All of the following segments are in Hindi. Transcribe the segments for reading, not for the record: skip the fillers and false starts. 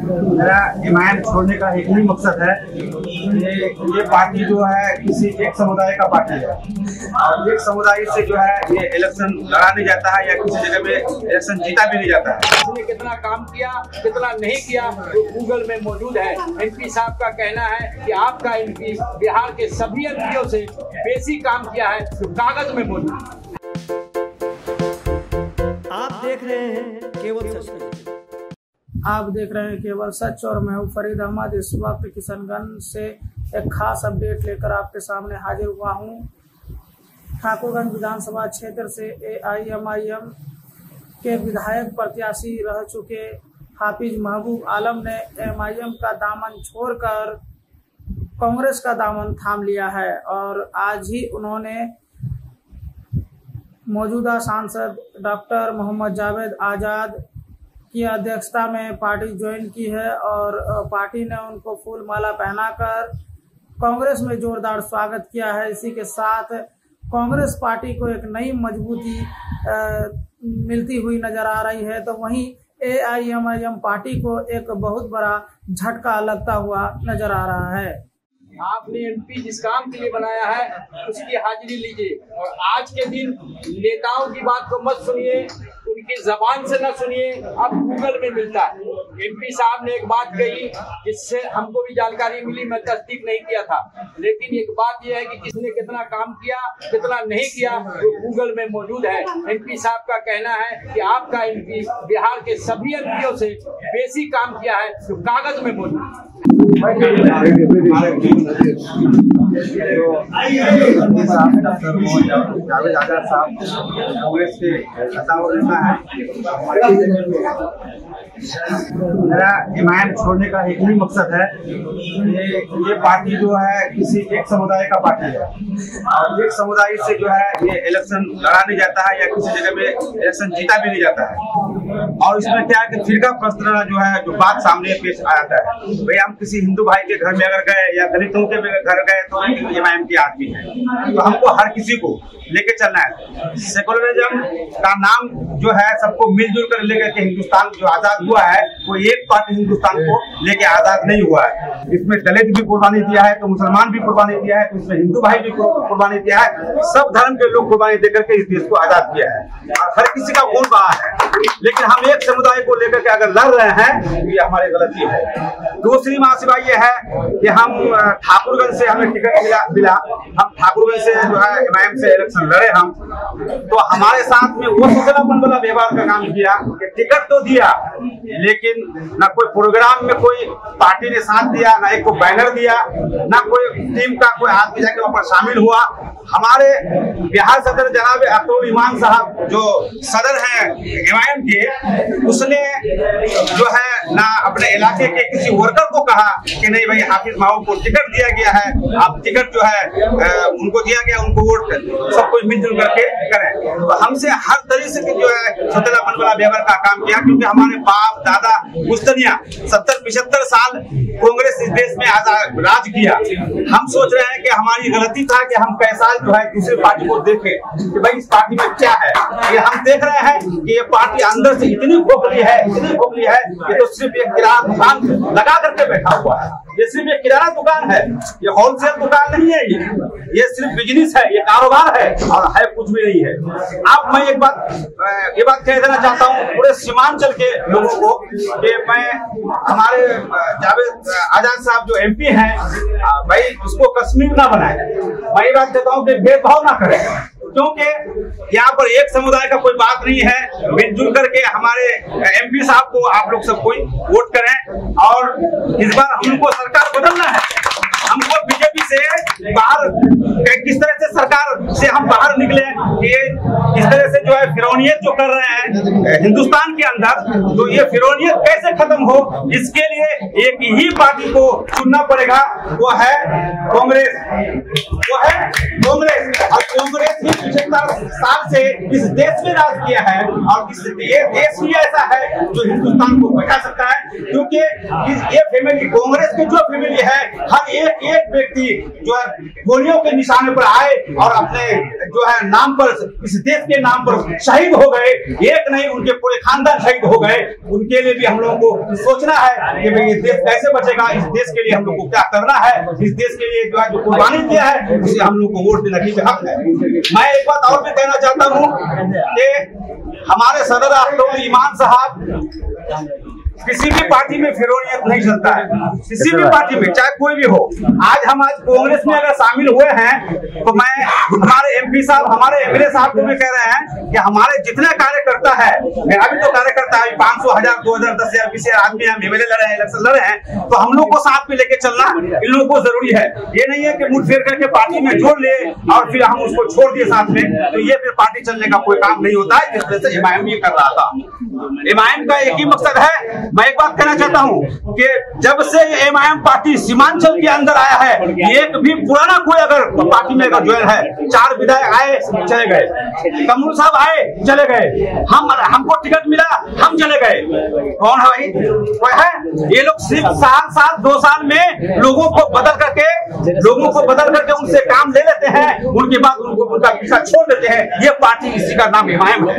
मेरा एमआईएम छोड़ने का एक ही मकसद है। ये पार्टी जो है किसी एक समुदाय का पार्टी है और एक समुदाय से जो है ये इलेक्शन लड़ा नहीं जाता है या किसी जगह में इलेक्शन जीता भी नहीं जाता है। इसने कितना काम किया कितना नहीं किया तो गूगल में मौजूद है। एमपी साहब का कहना है कि आपका एमपी बिहार के सभी एमपीओ से बेसी काम किया है तो कागज में मौजूद है। आप देख रहे हैं केवल सच। आप देख रहे हैं केवल सच और मैं हूं फरीद अहमद। इस वक्त किशनगंज से एक खास अपडेट लेकर आपके सामने हाजिर हुआ हूं। ठाकुरगंज विधानसभा क्षेत्र से एआईएमआईएम के विधायक प्रत्याशी रह चुके हाफिज महबूब आलम ने एमआईएम का दामन छोड़कर कांग्रेस का दामन थाम लिया है और आज ही उन्होंने मौजूदा सांसद डॉक्टर मोहम्मद जावेद आजाद की अध्यक्षता में पार्टी ज्वाइन की है और पार्टी ने उनको फूल माला पहनाकर कांग्रेस में जोरदार स्वागत किया है। इसी के साथ कांग्रेस पार्टी को एक नई मजबूती मिलती हुई नजर आ रही है, तो वहीं एआईएमआईएम पार्टी को एक बहुत बड़ा झटका लगता हुआ नजर आ रहा है। आपने एमपी जिस काम के लिए बनाया है उसकी हाजिरी लीजिए और आज के दिन नेताओं की बात को मत सुनिए, उनकी जबान से न सुनिए, अब गूगल में मिलता है। एमपी साहब ने एक बात कही जिससे हमको भी जानकारी मिली, मैं तस्दीक नहीं किया था, लेकिन एक बात यह है कि किसने कितना काम किया कितना नहीं किया तो गूगल में मौजूद है। एमपी साहब का कहना है कि आपका एमपी बिहार के सभी एमपीओ से बेसी काम किया है तो कागज में मौजूद है। जावेद आजाद साहब कांग्रेस के नेता है। मेरा एमआईएम छोड़ने का एक ही मकसद है। ये पार्टी जो है किसी एक समुदाय का पार्टी है और एक समुदाय से जो है ये इलेक्शन लड़ा नहीं जाता है या किसी जगह में इलेक्शन जीता भी नहीं जाता है। और इसमें क्या है कि फिरका प्रस्ताव जो है जो बात सामने पेश आ जाता है, भाई हम किसी हिंदू भाई के घर में अगर गए या दलितों के घर गए तो एमआईएम के आदमी है, तो हमको हर किसी को लेके चलना है। सेकुलरिज्म का नाम जो है सबको मिलजुल कर लेकर के हिंदुस्तान जो आजाद हुआ है वो एक पार्टी हिंदुस्तान को लेके आजाद नहीं हुआ है। इसमें दलित भी कुर्बानी दिया है तो मुसलमान भी कुर्बानी दिया है, तो इसमें हिंदू भाई भी कुर्बानी दिया है, सब धर्म के लोग कुर्बानी देकर के इस देश को आजाद किया है और हर किसी का खून बहा है। लेकिन हम एक समुदाय को लेकर के अगर लड़ रहे हैं तो ये हमारी गलती है। दूसरी मासिवा ये है कि हम ठाकुरगंज से हमें टिकट मिला, हम ठाकुरगंज से जो है एमआईएम से इलेक्शन लड़े हम, तो हमारे साथ में वो सुचनापन वाला व्यवहार का काम किया कि टिकट तो दिया लेकिन ना कोई प्रोग्राम में कोई पार्टी ने साथ दिया, ना एक को बैनर दिया, ना कोई टीम का कोई आदमी जाके वहां पर शामिल हुआ। हमारे बिहार सदर जनाब अख्तर ईमान साहब जो सदर हैं एमआईएम के, उसने जो है ना अपने इलाके के किसी वर्कर को कहा कि नहीं भाई हाफिज महबूब को टिकट दिया गया है, आप टिकट जो है उनको दिया गया, उनको वोट सब कुछ मिलजुल करके करें। तो हमसे हर तरीके से जो है सतलापन वाला व्यवहार का काम किया, क्योंकि हमारे बाप दादा मुस्तनिया 70-75 साल कांग्रेस इस देश में राज किया। हम सोच रहे हैं कि हमारी गलती था कि हम पैसा जो है दूसरी पार्टी को देखे कि भाई इस पार्टी में क्या है। ये हम देख रहे हैं कि ये पार्टी अंदर से इतनी खोखली है, इतनी खोखली है कि तो सिर्फ एक किराना दुकान लगा करके बैठा हुआ है। ये सिर्फ एक किराना दुकान है, ये होलसेल दुकान नहीं है, ये सिर्फ बिजनेस है, ये कारोबार है और है कुछ भी नहीं है। अब मैं ये बात कह देना चाहता हूँ पूरे सीमांचल के लोगों को कि मैं हमारे जावेद आजाद साहब जो एमपी हैं भाई उसको कश्मीर ना बनाए। मैं ये बात कहता हूँ कि भेदभाव ना करें, क्योंकि यहाँ पर एक समुदाय का कोई बात नहीं है। मिलजुल करके हमारे एमपी साहब को आप लोग सब कोई वोट करें और इस बार हमको सरकार बदलना है। हमको बीजेपी से बाहर किस तरह से सरकार से हम बाहर निकले, ये इस तरह से जो है फिरौनियत जो कर रहे हैं हिंदुस्तान के अंदर, तो ये फिरौनियत कैसे खत्म हो, इसके लिए एक ही पार्टी को चुनना पड़ेगा, वो है कांग्रेस। और कांग्रेस ही 75 साल से इस देश में राज किया है और इस देश ही ऐसा है जो हिंदुस्तान को बचा सकता है, क्योंकि ये फैमिली कांग्रेस की जो फैमिली है, हर एक व्यक्ति जो है गोलियों के निशाने पर आए और अपने जो है नाम पर, इस देश के नाम पर शहीद हो गए। एक नहीं, उनके पूरे खानदान शहीद हो गए। उनके लिए भी हम लोगों को सोचना है कि भाई ये देश कैसे बचेगा, इस देश के लिए हम लोग को क्या करना है, इस देश के लिए जो है जो कुर्बानी दिया है उसे हम लोग को वोट देने की हक है। मैं एक बात और भी कहना चाहता हूँ कि हमारे सदर राष्ट्रपति ईमान साहब किसी भी पार्टी में फिरौनियत नहीं चलता है, किसी भी पार्टी में, चाहे कोई भी हो। आज कांग्रेस में अगर शामिल हुए हैं तो मैं हमारे एमपी साहब, हमारे एमएलए साहब को भी कह रहे हैं कि हमारे जितने कार्यकर्ता है, मेरा भी तो कार्यकर्ता है, 500, 1000, 2000, 10,000, 20,000 आदमी हम एमएलए लड़े हैं, इलेक्शन लड़े हैं, तो हम लोग को साथ में लेके चलना इन लोगों को जरूरी है। ये नहीं है कि मुठभेड़ करके पार्टी में जोड़ ले और फिर हम उसको छोड़ दिए साथ में, तो ये फिर पार्टी चलने का कोई काम नहीं होता है। जिस तरह से एमआईएम ये कर रहा था, एमआईएम का एक ही मकसद है। मैं एक बात कहना चाहता हूं कि जब से एमआईएम पार्टी सीमांचल के अंदर आया है, एक भी पुराना कोई अगर पार्टी में अगर ज्वाइन है, 4 विधायक आए चले गए, कमल साहब आए चले गए, हमको टिकट मिला हम चले गए, कौन है भाई? कोई है? ये लोग सिर्फ साल 2 साल में लोगों को बदल करके उनसे काम ले लेते हैं, उनके बाद उनका पीछा छोड़ देते हैं। ये पार्टी, इसी का नाम एमआईएम है,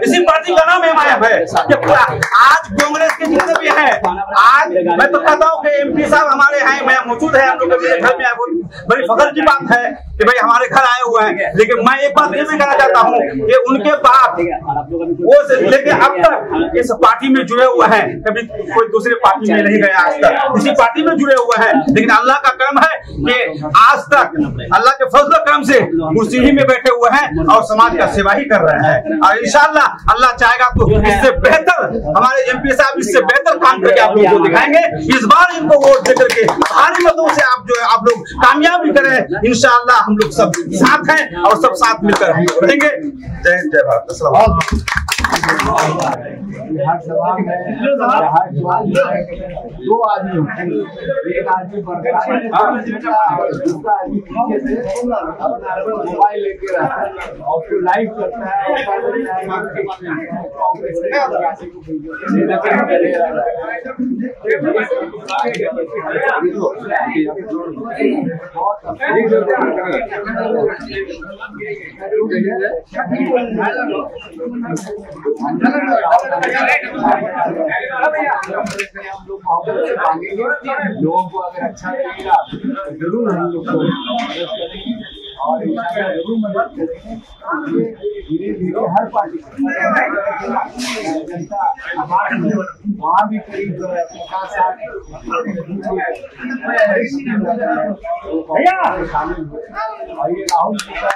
इसी पार्टी का नाम एमआईएम है। आज कांग्रेस के जितने भी हैं, आज मैं तो कहता हूँ कि एमपी साहब हमारे हैं, मैं मौजूद है, हम लोग मेरे घर में आए, बड़ी फख्र की बात है कि भाई हमारे घर आए हुए हैं। लेकिन मैं एक बात ये भी कहना चाहता हूँ कि उनके बाद वो से लेके अब तक इस पार्टी में जुड़े हुए हैं, कभी कोई दूसरे पार्टी में नहीं गया, आज तक इसी पार्टी में जुड़े हुए हैं। लेकिन अल्लाह का करम है कि आज तक अल्लाह के फजल करम से कुर्सी ही में बैठे हुए हैं और समाज का सेवा ही कर रहे हैं। और इंशाअल्लाह अल्लाह चाहेगा तो इससे बेहतर हमारे एमपी साहब इससे बेहतर काम करके आप लोगों को दिखाएंगे। इस बार इनको वोट देकर के भारी मतों से आप लोग कामयाबी करें। इंशाअल्लाह हम लोग सब साथ हैं और सब साथ मिलकर हम लोग रहेंगे। जय हिंद, जय भारत। अस्सलाम। विधानसभा में 2 आदमी होते हैं, एक आदमी और दूसरा आदमी पीछे से अपना मोबाइल लेके रहता है और फिर लाइव करता है। लोगों को अगर अच्छा लगेगा तो जरूर हम लोग को मदद करेंगे और जरूर मदद करेंगे। धीरे धीरे हर पार्टी जनता वहाँ भी करीब 50-60 शामिल हुए और ये राहुल जी का